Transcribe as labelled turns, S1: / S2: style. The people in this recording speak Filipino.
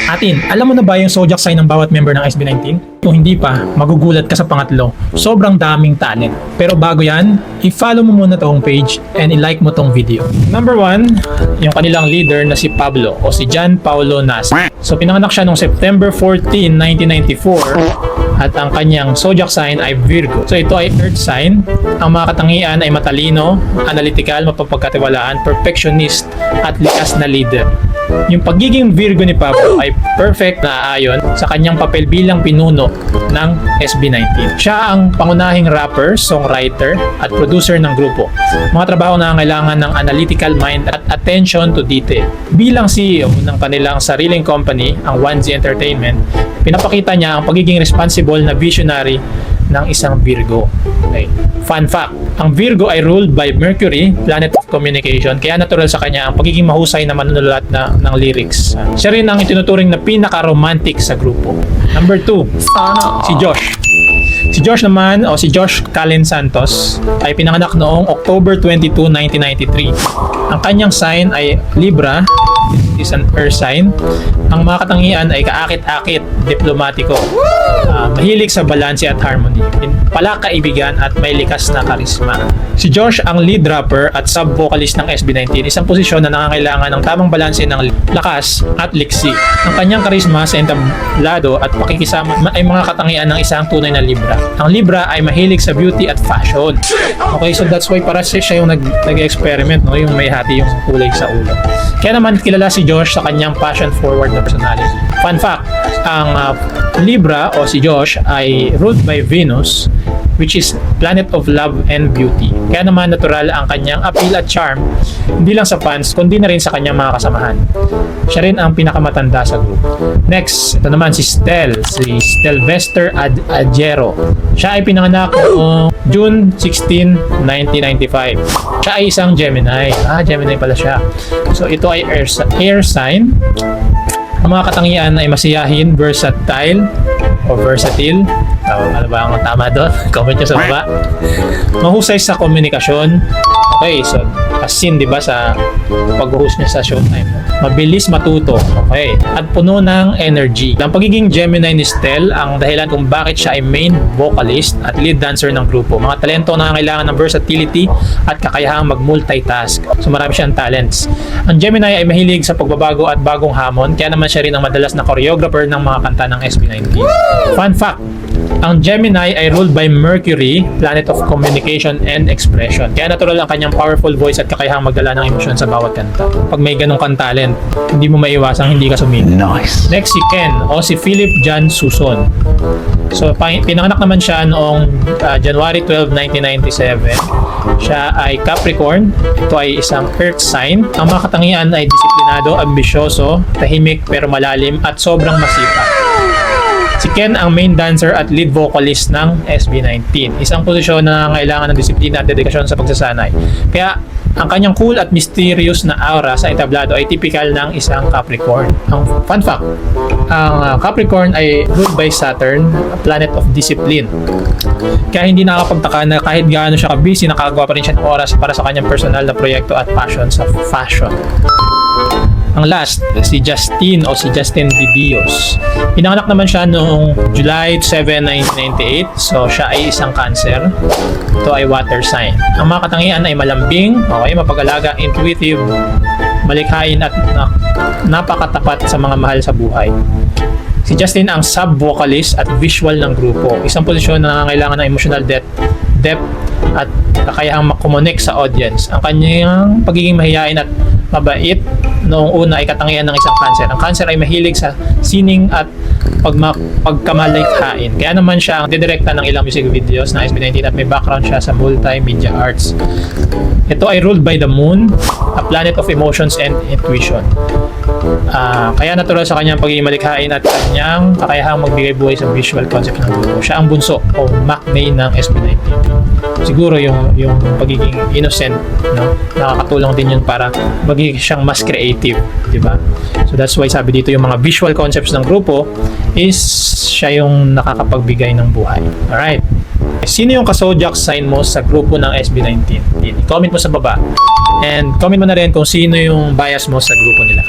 S1: Atin, alam mo na ba yung zodiac sign ng bawat member ng SB19? Kung hindi pa, magugulat ka sa pangatlo. Sobrang daming talent. Pero bago yan, i-follow mo muna tong page and i-like mo tong video. Number 1, yung kanilang leader na si Pablo o si John Paulo Nas. So pinanganak siya noong September 14, 1994 at ang kanyang zodiac sign ay Virgo. So ito ay earth sign. Ang mga katangian ay matalino, analytical, mapapagkatiwalaan, perfectionist at likas na leader. Yung pagiging Virgo ni Pablo ay perfect na ayon sa kanyang papel bilang pinuno ng SB19. Siya ang pangunahing rapper, songwriter at producer ng grupo. Mga trabaho na kailangan ng analytical mind at attention to detail. Bilang CEO ng kanilang sariling company, ang 1Z Entertainment, pinapakita niya ang pagiging responsible na visionary ng isang Virgo. Okay. Fun fact, ang Virgo ay ruled by Mercury, planet of communication, kaya natural sa kanya ang pagiging mahusay na manunulat ng lyrics. Siya rin ang itinuturing na pinaka-romantic sa grupo. Number 2, si Josh. Si Josh naman, o si Josh Calen Santos, ay pinanganak noong October 22, 1993. Ang kanyang sign ay Libra, is an earth sign. Ang mga katangian ay kaakit-akit, diplomatiko, mahilig sa balanse at harmony, palakaibigan at may likas na karisma. Si Josh ang lead rapper at sub-vocalist ng SB19, isang posisyon na nangangailangan ng tamang balanse ng lakas at liksi. Ang kanyang karisma sa entablado at pakikisama ay mga katangian ng isang tunay na Libra. Ang Libra ay mahilig sa beauty at fashion. Okay, so that's why para siya yung nag-experiment, no? Yung may hati yung kulay sa ulo. Kaya naman kilala si Josh sa kanyang passion-forward na personality. Fun fact, ang Libra o si Josh ay ruled by Venus, which is planet of love and beauty. Kaya naman natural ang kanyang appeal at charm, hindi lang sa fans, kundi na rin sa kanyang mga kasamahan. Siya rin ang pinakamatanda sa group. Next, ito naman si Stelvester Adjero. Siya ay pinanganak noong June 16, 1995. Siya ay isang Gemini. Gemini pala siya. So ito ay air sign. Ang mga katangian ay masiyahin, versatile, o versatile. Ano ba ang tama doon? Comment nyo sa baba. Mahusay sa komunikasyon. Okay, so as seen, di ba, sa pag-host niya sa Showtime. Mabilis matuto. Okay. At puno ng energy. Ang pagiging Gemini ni Stel ang dahilan kung bakit siya ay main vocalist at lead dancer ng grupo. Mga talento na kailangan ng versatility at kakayahang mag-multitask. So marami siyang talents. Ang Gemini ay mahilig sa pagbabago at bagong hamon, kaya naman siya rin ang madalas na choreographer ng mga kanta ng SB19. Fun fact, ang Gemini ay ruled by Mercury, planet of communication and expression. Kaya natural ang kanyang powerful voice at kakayahang magdala ng emosyon sa bawat kanta. Pag may ganong kang talent, hindi mo maiwasang hindi ka sumili.
S2: Nice.
S1: Next, si Ken o si Philip John Suson. So pinanganak naman siya noong January 12, 1997. Siya ay Capricorn. Ito ay isang earth sign. Ang mga katangian ay disiplinado, ambisyoso, tahimik pero malalim at sobrang masipag. Si Ken ang main dancer at lead vocalist ng SB19. Isang posisyon na kailangan ng disiplina at dedikasyon sa pagsasanay. Kaya ang kanyang cool at mysterious na aura sa entablado ay typical ng isang Capricorn. Ang fun fact, ang Capricorn ay ruled by Saturn, planet of discipline. Kaya hindi nakakapagtaka na kahit gaano siya ka-busy, nakakagawa pa rin siya ng oras para sa kanyang personal na proyekto at passion sa fashion. Ang last, si Justin o si Justin Didios. Pinanganak naman siya noong July 7, 1998. So, siya ay isang Cancer. Ito ay water sign. Ang mga katangian ay malambing, mapag-alaga, intuitive, malikhain at napakatapat sa mga mahal sa buhay. Si Justin ang sub-vocalist at visual ng grupo. Isang posisyon na kailangan ng emotional depth at kakayahang makomonek sa audience. Ang kanyang pagiging mahiyain at mabait noong una ay katangian ng isang Cancer. Ang Cancer ay mahilig sa sining at pagkamalikhain. Kaya naman siya ang didirekta ng ilang music videos na SB19 at may background siya sa multimedia arts. Ito ay ruled by the Moon, a planet of emotions and intuition. Kaya natural sa kanyang pagiging malikhain at kanyang kakayahang magbigay buhay sa visual concept ng grupo. Siya ang bunso o MacMay ng SB19. Siguro yung pagiging innocent, no? Nakakatulong din yun para maging siyang mas creative, di ba? So that's why sabi dito yung mga visual concepts ng grupo is siya yung nakakapagbigay ng buhay. Alright. Sino yung ka-zodiac sign mo sa grupo ng SB19? Comment mo sa baba. And comment mo na rin kung sino yung bias mo sa grupo nila.